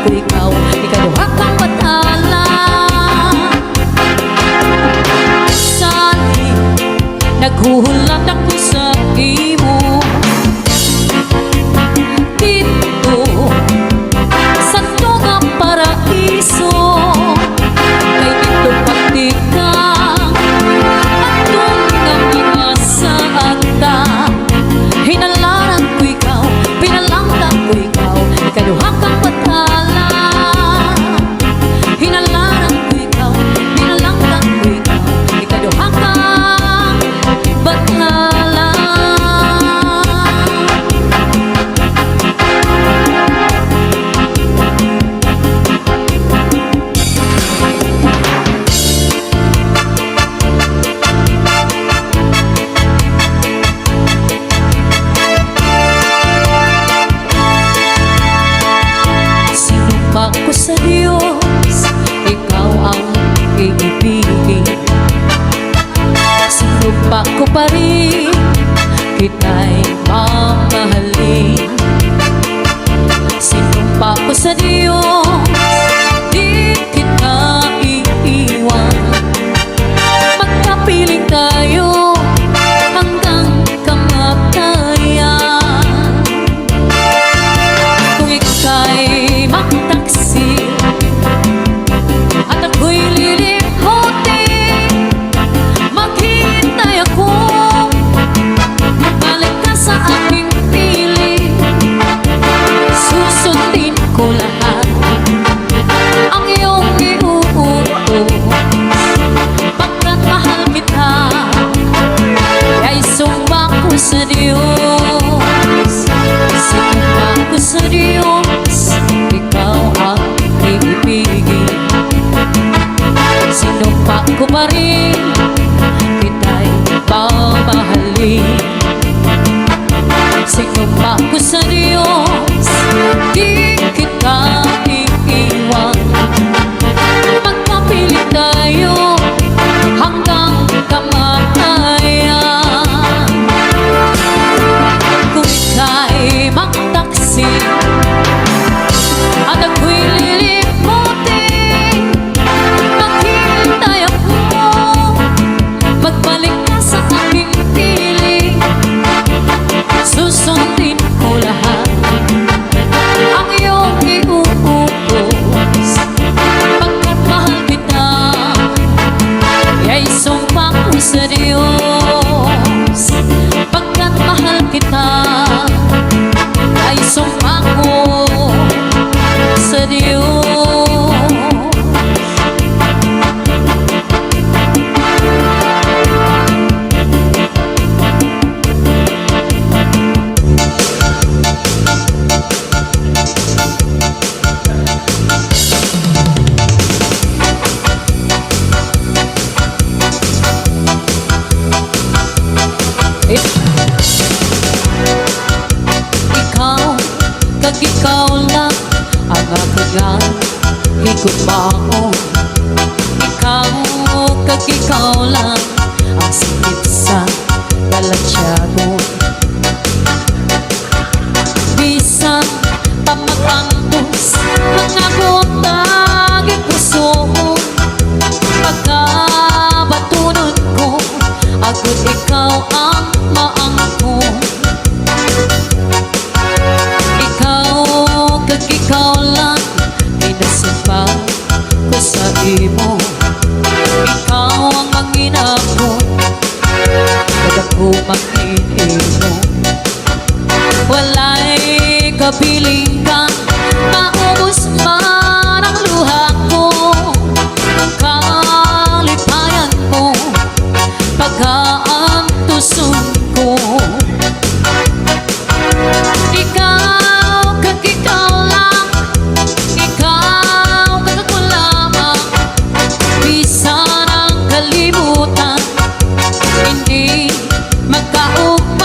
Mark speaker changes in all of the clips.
Speaker 1: ko ikaw, ikaduha kang batala. Sali, naghuhulat ako sa imo dito sa tugang paraiso. Kay dito pati kang atong mga saata. Hinalaran ko ikaw, pinalanggan ko ikaw, ikaduha kang batala. Hinalaran ko ikaw, pinalanggan ko ikaw, ikaduha kang batala. Sinumpa ko sa Diyos, ikaw ang iibigin. Sinumpa ko pa rin, kita'y mamahalin. Sinumpa ko sa Diyos, di kita iiwan. Magkapiling tayo hanggang kamatayan. Kung ika'y magtaksil at ako'y lilimutin, maghihintay ako, magbalik ka sa aking piling. Susundin ko lahat ang iyong iuutos, pagkat mahal kita, ay sumpa ko sa Diyos. Sumpa ko sa Diyos, ikaw ang iibigin. Sinumpa ko pa rin, kita'y mamahalin. Sinumpa ko sa Diyos, di kita iiwan. Magkapiling tayo hanggang kamatayan. Kung ika'y magtaksil at ako'y lilimutin, maghihintay ako, magbalik ka sa aking piling. Susundin ko lahat ang iyong iuutos, pagkat mahal kita, ay sumpa ko sa Diyos. Pagkat mahal kita, ay sumpa ko sa Diyos. Ikaw, kag ikaw lang ang akagan, higod maon. Ikaw, kag ikaw lang ang sikit sa kalatsyado. Bisan pamagantos ang akong taging puso, pagkabatunon ko, agad ikaw ang maangkong. Ikaw, kag ikaw lang, inasumpa ko sa imo. Ikaw ang manginabot, kag ako manginimo. Wala'y kabiling kang maubos man ang luha ko. Kalipayan mo, pag-aantusun ko. Ikaw, kag ikaw lang, ikaw, kag ako lamang. Bisan ang kalimutan, hindi magkaugma.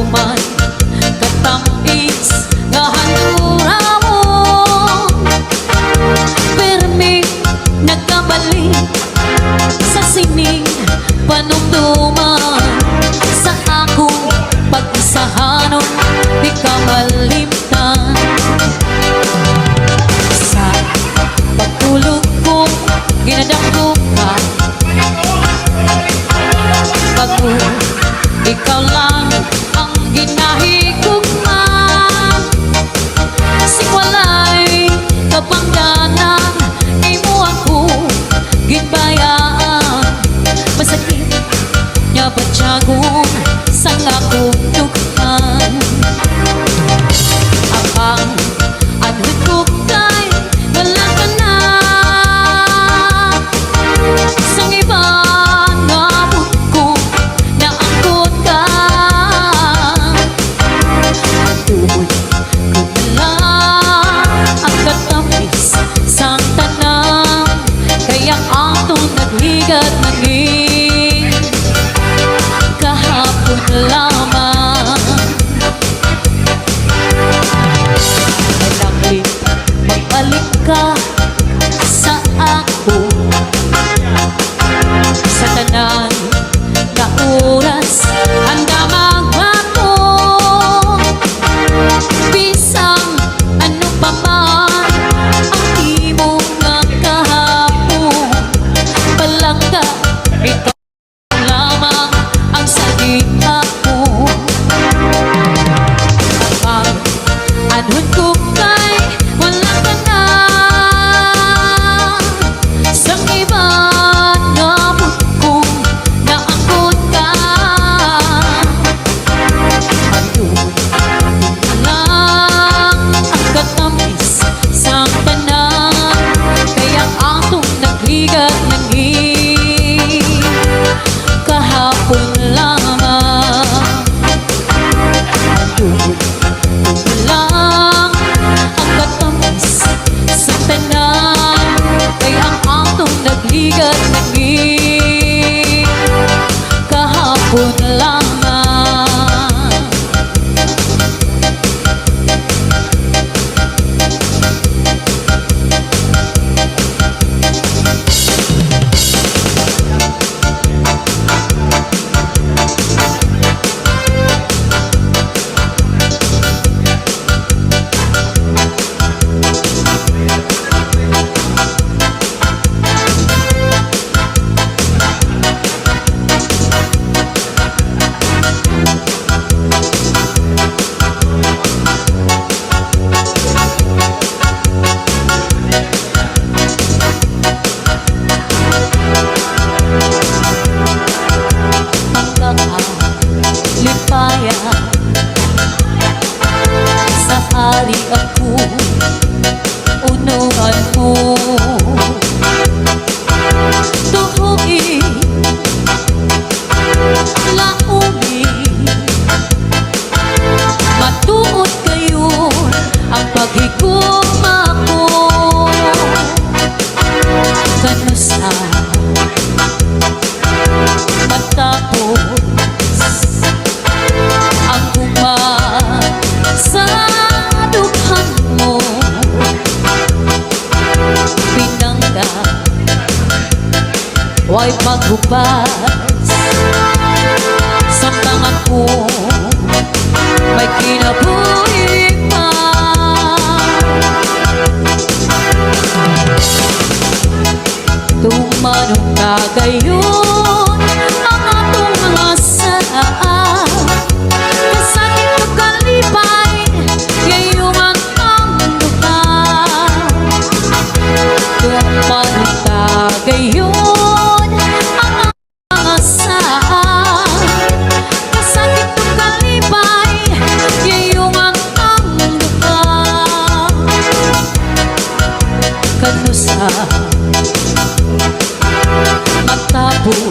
Speaker 1: man katamis nga hanura mo, permi nagkabalik sa sining panumduman, sa akong pag-isahanon di ka malimtan. Sa pagtulog ko ginadako ka, bago ikaw lang ang ginahigugman. Sing walay kapangganan imo ako ginbayaan, masakit nya batyagon sang akong tughan. Ang anhod ko kay wala ka na, sang iba nabot ko na angkot ka. Tuloy ko na lang ang katamis sang tanan, kaya atong naghigat naging kahapon lamang. Malanglit magbalik ka sa ako, sa tanan na oras handa magbago. Bisang ano pa man ang imo nga kahapon, palangga ikaw lamang ang saging ako. Ang anhod ko kay wala ka na, sang iba nabot ko na angkot ka. Andoon lang ang katamis sang tanan, kaya atong nagligat naging kahapon lamang. Andoon lang ang katamis sang tanan, kaya atong nagligat naging kahapon lamang. Lipaya sa hari ako, unuhan mo tuhuin laumi, matuod kayo ang paghigugma ko. Kanusa matapos ang guma sa dukhan mo, pinangga way maghubas sa tangan ko, may kinabuhi pa. Tumanong na gayon ang atong mga saan, kasakit mo kalipay gayungan ang lupa. Tumanong na gayon ang mga saan, kasakit mo kalipay gayungan ang lupa. Kanusa matapos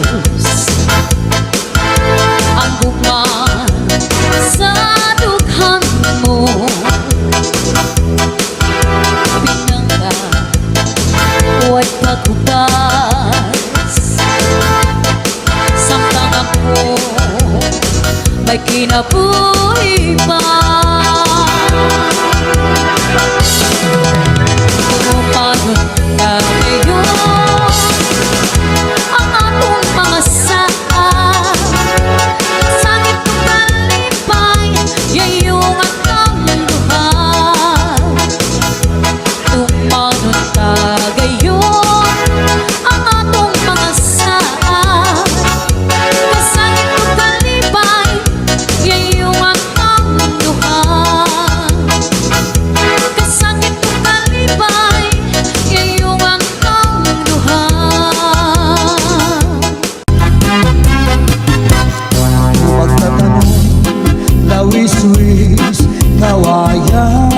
Speaker 2: Lawis-wis kawayan,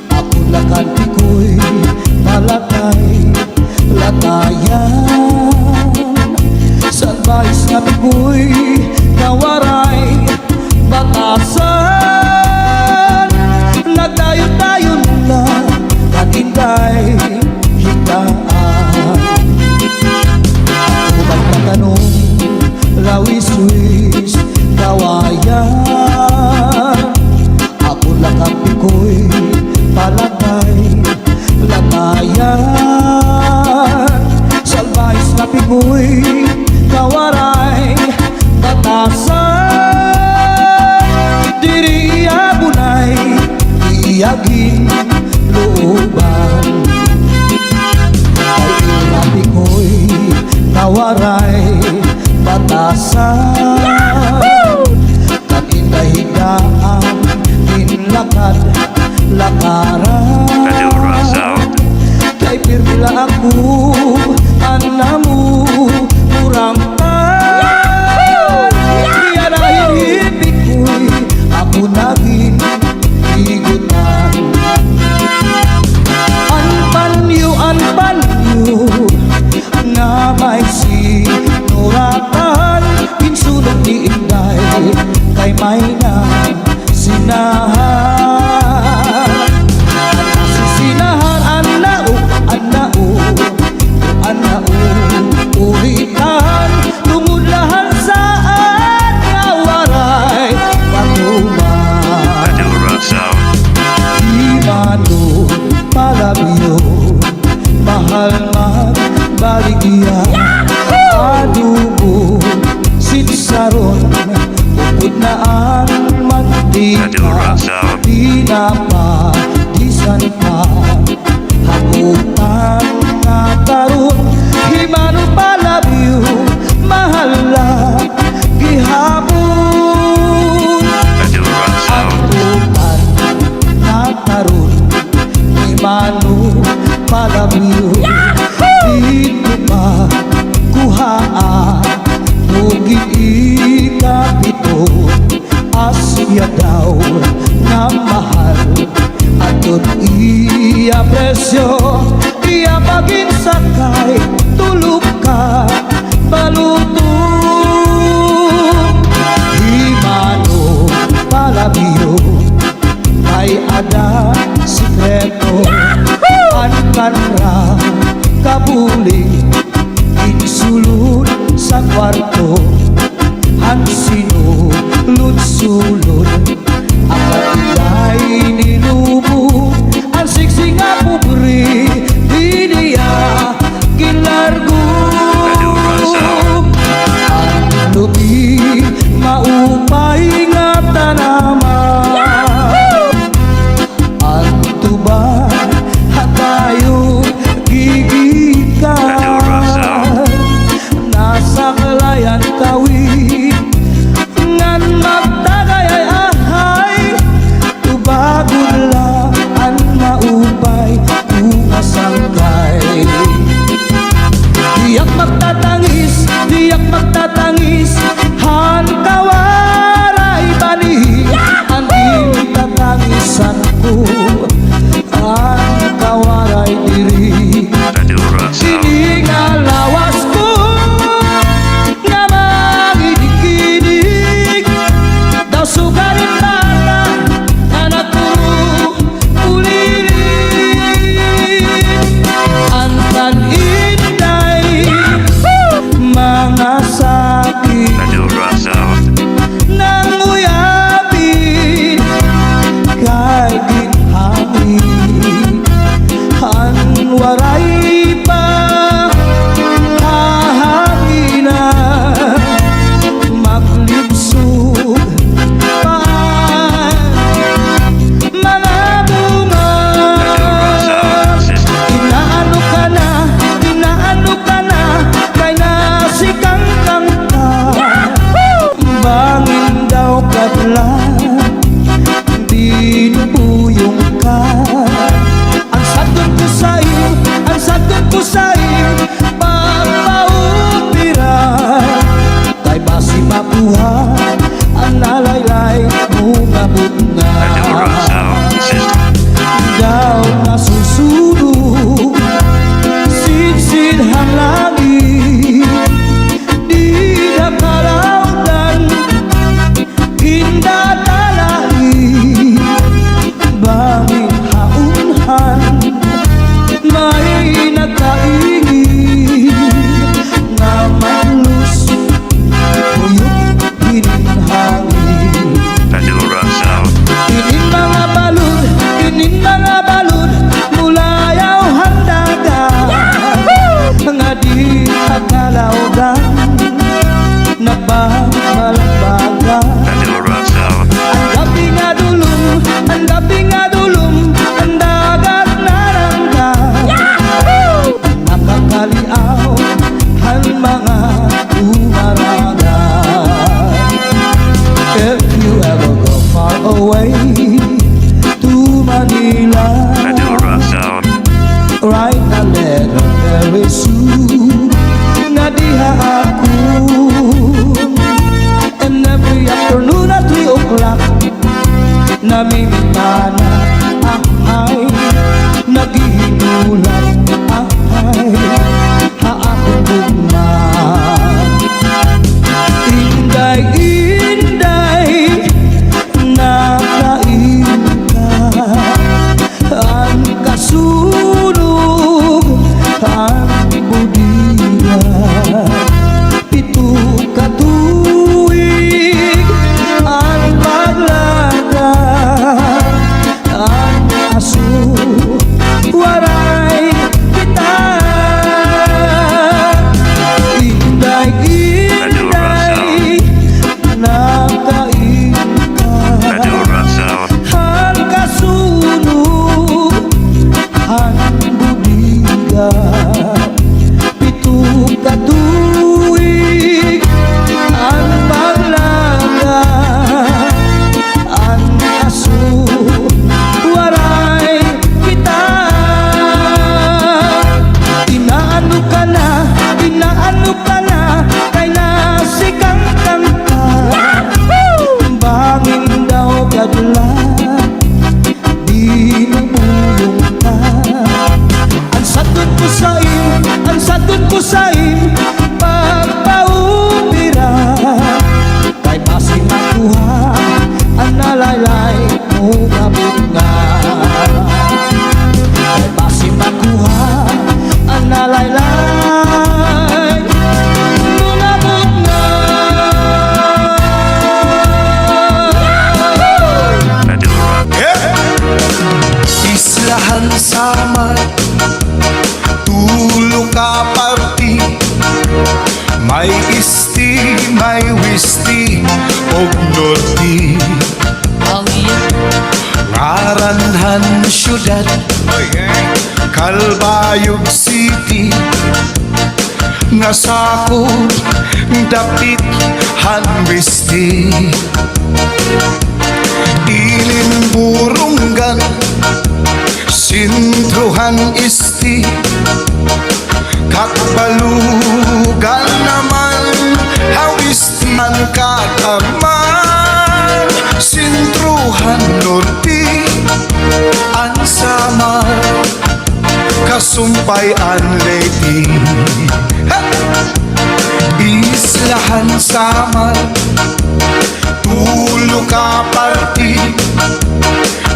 Speaker 2: ako lakan tikoy malatay latayan. Sa advice nga tikoy kawaray batasan, nagdayon-dayon na katinday higaan. Ako magtatanong lawis-wis kawayan, ako lang ang pikoy palagay latayan. Salbais na pikoy kawaray batasan, diri abunay iyagin looban. Kay ina pikoy kawaray batasan, kanindahigaan inlakad lakaran. Kay pirmila ako anamu kurang tan, diya na hinipik ko'y ako naging higutan. Anpanyo nga may sinuratan, pinsulong ni Inday kay may na sinahan. Sinahan anao ulitan, lumulahan saan nga waray patuman. Di mano palabyo, mahal magbaligya, adubo sinsaron, ukod na ang mantika, pinapadisan pa hakutan nga karon. Himano palabyo, mahal na gihapon, hakutan nga karon. Himano palabyo, dito pa kuhaan muging ikapito, asya daw na mahal atot iya presyo, iya maging sakay tulog ka balutong. Himano palabyo ay ada sikreto, ankanra kabuling insulod sa kwarto, hansinulod-sulod ang katilay nilubo, ang siksi nga pobre di niya kilargo. Ang lubi maupay nga tanaman, ang tuba hatayo gigikan, nasa kalayan kawit ngan magtagay nalaylay mga bunga.
Speaker 3: Pandora Sound System.
Speaker 2: Ikaw na susunog, sinsin halangin, di na kalaunan, hindatalain, bangin haunhan, may nagkaingin, nga malus, uyok hininhangin.
Speaker 3: Pandora Sound.
Speaker 2: Ining mga balud mula yaw handagan, nga di akalawdan, nagbabalagbagan.
Speaker 3: Pandora Sound.
Speaker 2: Ang gabi nga dulum, ang dagat narangga, nakakaliaw ang mga umaragan. If you ever go far away to Manila,
Speaker 3: Pandora Sound.
Speaker 2: write a letter very soon, nga diha ako. And every afternoon at 3 o'clock, namimintana ay naghihinulat ay haakong bugman. Inday, nakain ka, ang kasunog, ang budiya, pito katuig, ang paglaga, ang aso, waray kita. Inday, nakain ka,
Speaker 3: Pandora Sound.
Speaker 2: ang kasunog, ang budiga, pito katuig, ang paglaga, ang aso, waray kita. Inaano ka na, kay nasikang kanta, bangin daw kadla, di nabulong ka. Ang satun ko sa'yo, pagpaumira, kay basi makuha, ang nalaylay mo kabunga. Kay basi makuha, ang nalaylay mo kabunga.
Speaker 3: Pandora.
Speaker 4: Islahan sama, tulo ka party, may isti, may wisti, og norti.
Speaker 1: Oh yeah.
Speaker 4: Ngaranhan syudad, Calbayog City, nasako dapit han wisti. Ilin burunggan, sintruhan isti, kakbalugan naman, hawisti ang kataman, sintruhan norti, ang samar, kasumpay ang lady. Islahan samar, tulo ka party,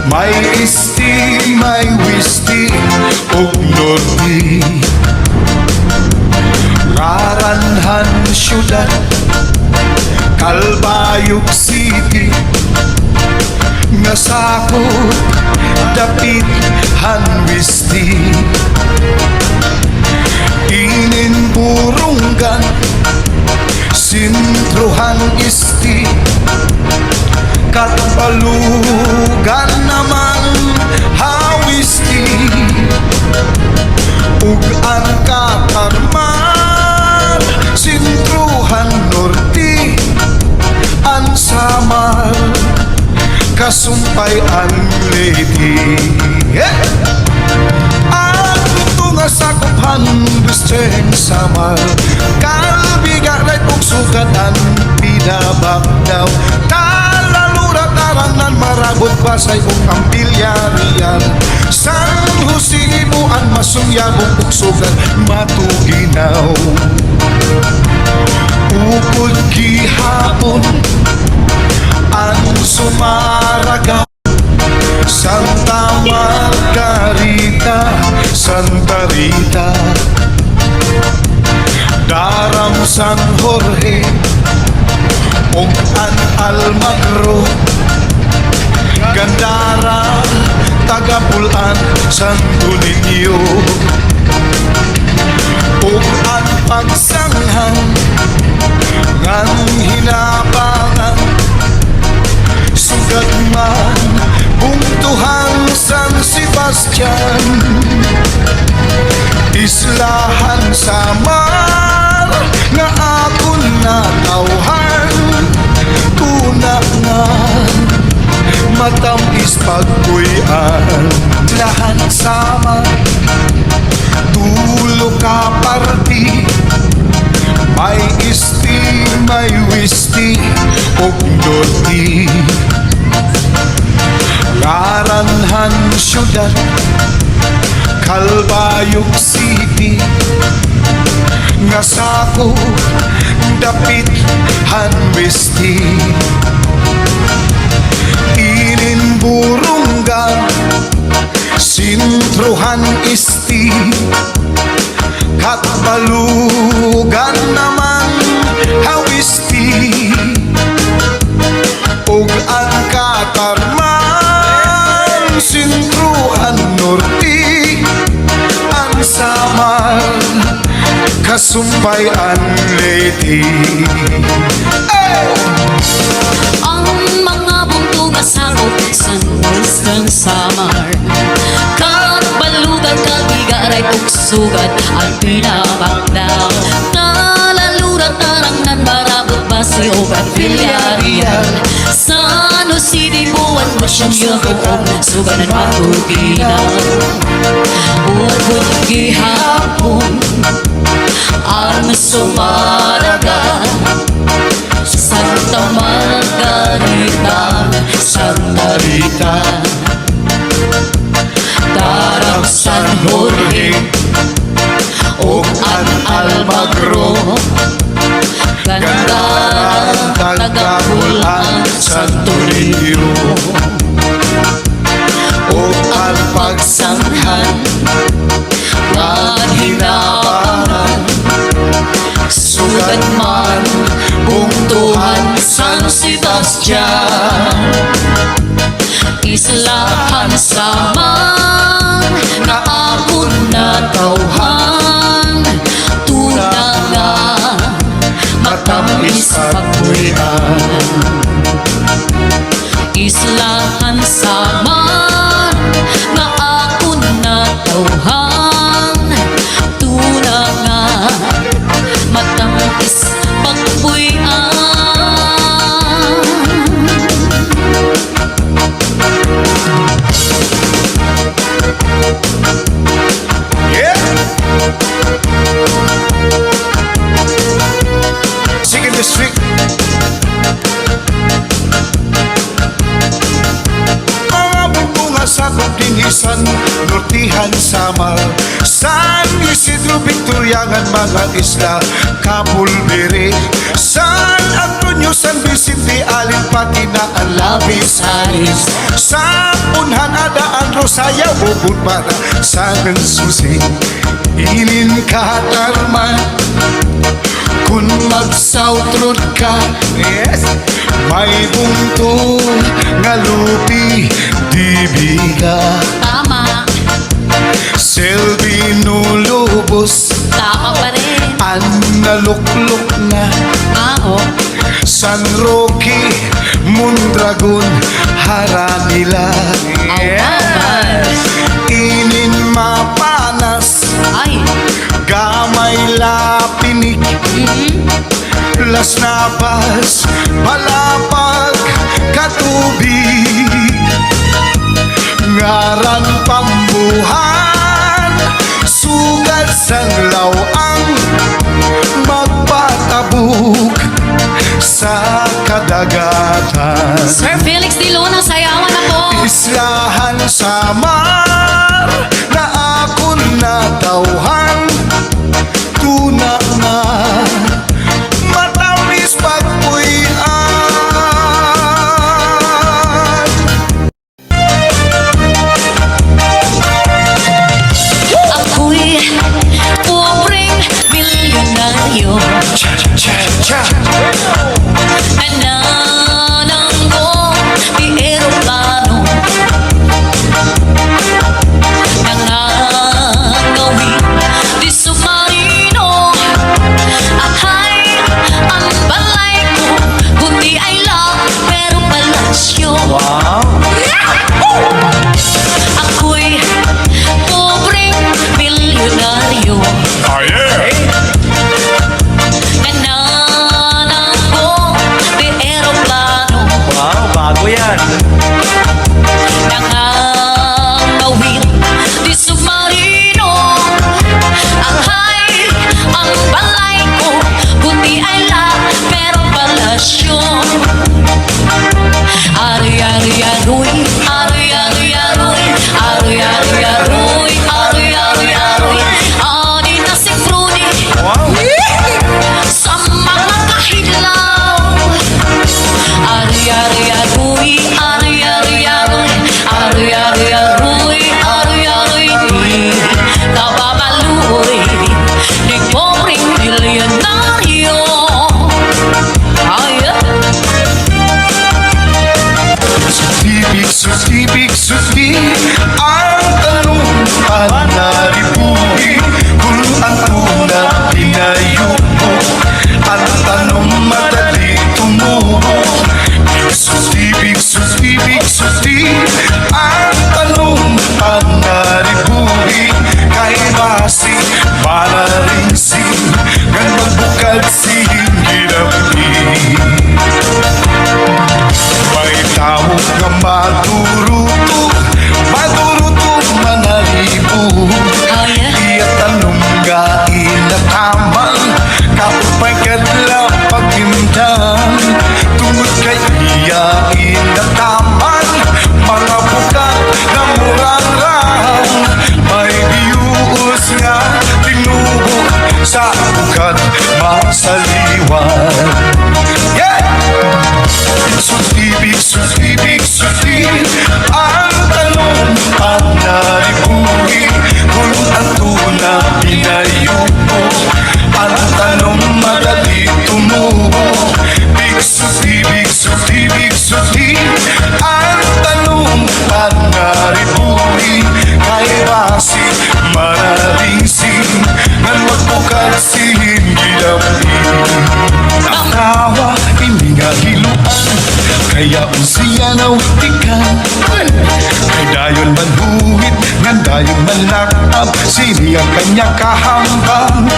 Speaker 4: may isti, may wisti, og norti. Ngaranhan syudad, Calbayog City, nasako dapit han wisti. Inin burunggan, sintruhan isti, katbalugan naman hawisti, ug ang katarman, sintruhan norti, ang samar, kasumpay ang lady. Ang tunga sakuphan bisteng samar, kalbiga ray kong sugatan, pinabak daw, Pasay ug ang Bilyarial. San Jose Ibuan masunyabog ug sugat matuginaw. Upod gihapon ang Sumaraga, Santa Margarita, Santa Rita, Daram San Jorge, ug ang Almagro, Gandara, Tagapulan, Santo Niño, ug ang pagsanghan ngan hinabangan, sugat man bungtuhan San Sebastian, Islahan Samar nga akon natawhan, tuna nga matamis pagkuyan. Islahan Samar tulo ka parti, may isti, may wisti, ug doti. Karanhan syudad, Calbayog City, nga sako dapit hanwisti. Ininburunggan, Sintruhan Isti, Katbalugan naman hawisti, ug ang Katarman, Sintruhan Norte, ang Samar, Kasumbayan Leyte.
Speaker 1: Ang mga bungtong asakop San Western Samar, Katbalugan, Kagigaray, Tuksugan at Pinabakdaw, Talaluran, Tarangan, Barabot, Basi, o Villarreal, San Jose Ibuan, Masyamyakong, Suganan, Matuginaw, Upod gihapon ang Sumaraga, Santa Margarita, Santa Rita, Daram San Jorge, ug ang Almagro, Gandara, Tagapulan,
Speaker 4: Santo Niño, ug ang pagsanghan
Speaker 1: ang hinabangan,
Speaker 4: sugat man bungtuhan
Speaker 1: San Sebastian, Islahan Samar na akon natawhan, tuna nga matamis pagkuyan. Islahan Samar na akon natawhan, tuna nga matamis pagkuyan.
Speaker 4: Yeah! Second District. Mga bunga sa Kutinisan, Nortihan, Samar, San Isidro, Victoriangan, mga isla, Kapulbere, San Antonio, San Vicente, Alipati na ang Labis,
Speaker 1: Aris,
Speaker 4: sa Unhan, Adaan, Rosaya, Bubut, para San Susi, Ilin, Katarman, kung mag-south ka, yes, may bungto nga lupi, dibiga,
Speaker 1: tama,
Speaker 4: Selvino Lobos,
Speaker 1: tama pa rin.
Speaker 4: ang naluklok na
Speaker 1: Oo,
Speaker 4: San Roque, Mondragon, Haranila,
Speaker 1: Yes.
Speaker 4: Inin Mapanas,
Speaker 1: ay,
Speaker 4: Gamay Lapinik, Las Navas, Palapag, Katubig, Ngaran Pambuhan, Sugat Sanglaw ang magpatabog sa kadagatan.
Speaker 1: Sir Felix Di Luna, sayawan ako.
Speaker 4: islahan sa mar na akon natawhan. Tuna nga matamis pagpuyan.
Speaker 1: Ako'y pobreng milyonaryo
Speaker 4: Cha-cha-cha.
Speaker 1: nanananggo di eroplano, nangangawi di submarino. Akay ang balay ko, kundi ay lang pero palasyo. Ako'y pobreng milyonaryo nanananggo di eroplano,
Speaker 5: Wow, bago yan.
Speaker 1: nangangawin di submarino. Akay ang balay ko, kundi ay lang pero palasyo. Aroy-aroy-aroy, aroy-aroy-aroy, aroy-aroy-aroy, aroy-aroy-aroy. Ani na si Fruity
Speaker 5: Wow.
Speaker 1: sa mga kahilaw. Aroy-aroy-aroy, aroy-aroy-aroy, aroy-aroy-aroy, aroy-aroy. Di kababaluy ni pobreng milyonaryo. Ay,
Speaker 4: Sutibig, ang tanong panaribuhi kung ang tuna pinayo mo. Ang tanong madali tumubo. Sutibig, ang tanong panaribuhi kay basi para rin gan magbukal hirapi. May tao nga maturuto manalibo. Iya tanong nga inatamang kaupay kadla pagimdan. Tungod kay iya inatamang mga bukat na murang-rang. May biyuos nga tinubo sa bukat masaliwan. Yeah! Sutibig, ang tanong panaribuhi kung ang tuna pinayo mo. Ang tanong madali tumubo. Sutibig, ang tanong panaribuhi kay basi maraling ngan magbukat gilapi. Ang tawa iningahiluan kaya usiya na witikan. Kay dayon manhuhit ngan dayon manlakab sini ang kanya kahambang.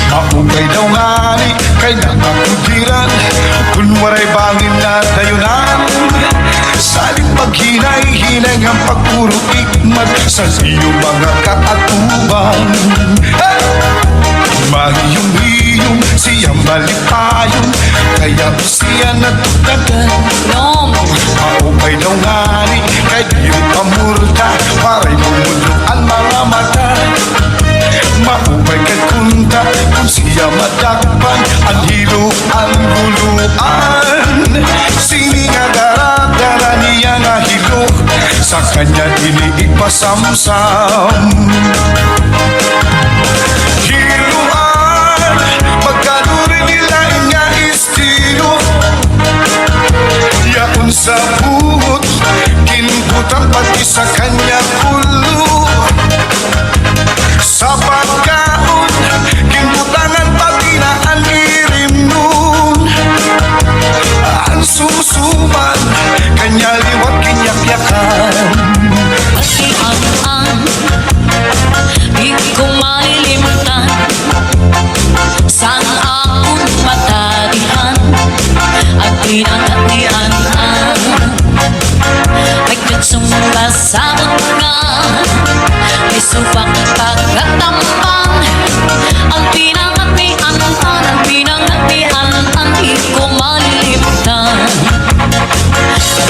Speaker 4: Maugay daw ngani kay nakakugiran kun waray bangin na dayunan. Saling paghinay-hinay ang pagpuro ikmat sa iyo mga kaatuban. Hey! Mahiyong-hiyong siyang malipayong kaya siya natutagan.
Speaker 1: nom,
Speaker 4: Maupay daw ngani kay di pamurda paray bumulong ang mga mata. Maupay kay kunta kung siya madakpan ang hilo ang guluan. Sini nga dara-dara niya nga hilo sa kanya iniipasamsam. Hiluan magkaluri nila nga estilo. Yaon sa buhot kinbutang pati sa kanya kulo. Sa pagkaon kinbutangan pati na ang irim nun. Ang susuman kanya liwat kinyakyakan.
Speaker 1: pati-an-an, di ko malilimutan. Saan akong matadihan at pinangatian-an. May katsumba-sabot nga, may supang pagkatambang. Ang pinangatian-an, di ko malilimutan.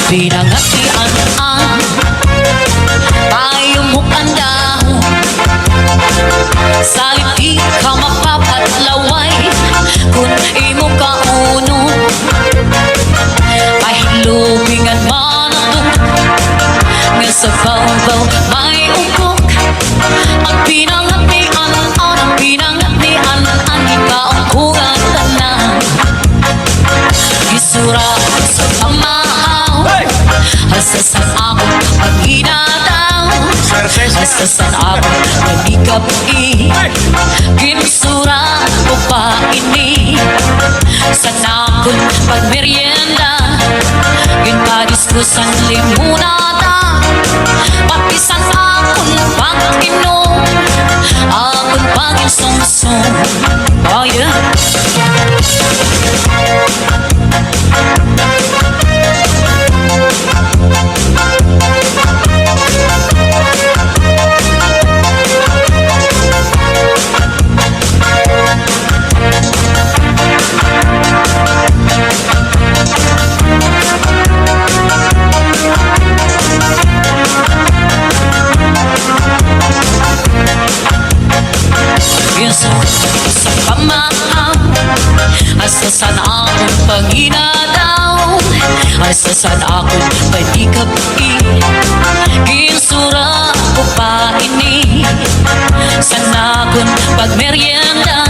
Speaker 1: Pinangatian-an, Sa di ka mapapatlaway kung imo ka uno. Ay lubingan man ako nga sa baw-baw may ugok. Ang pinangatian, ang pinangatian, ang ikaungkugan tanan. Isura sa pamahaw, hasasan ako ang hinataw. Hasasan ako ang ikabi, ginsura ko pa ini. Sanakon pagmerienda, ginpadiskusan limunata. Papisan akon pag-inom, akon pag-isumsum. Oh yeah. Sa pamahaw, asasan akong panginadaw, asasan akong panikabi, ginsura ko pa ini. Sanakon pagmerienda,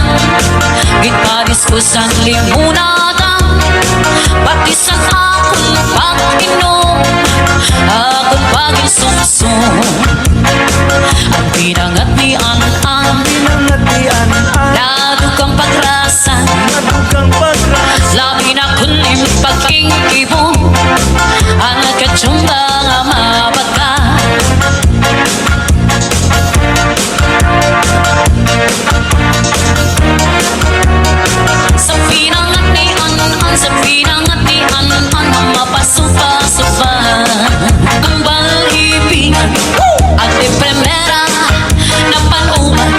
Speaker 1: ginpadiskusan limunata. Patisan akong pag-inom, akong pag-isumsum. Ang pinangatian lalo kang pagrasan, labi na kunim pagkingkibo, ang katsumba nga mabaka. Sa pinangatian, sa pinangatian, ang mapasupa-supa. Ang balibingan at di primera na panuman,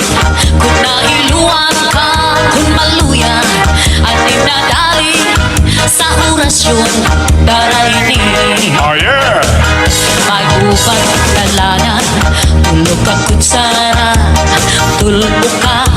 Speaker 1: kung nahiluan ka, kung maluya at dinadali sa orasyon daraini.
Speaker 4: Oh yeah!
Speaker 1: May upad dalanan, tulog ka kutsara, tulog ka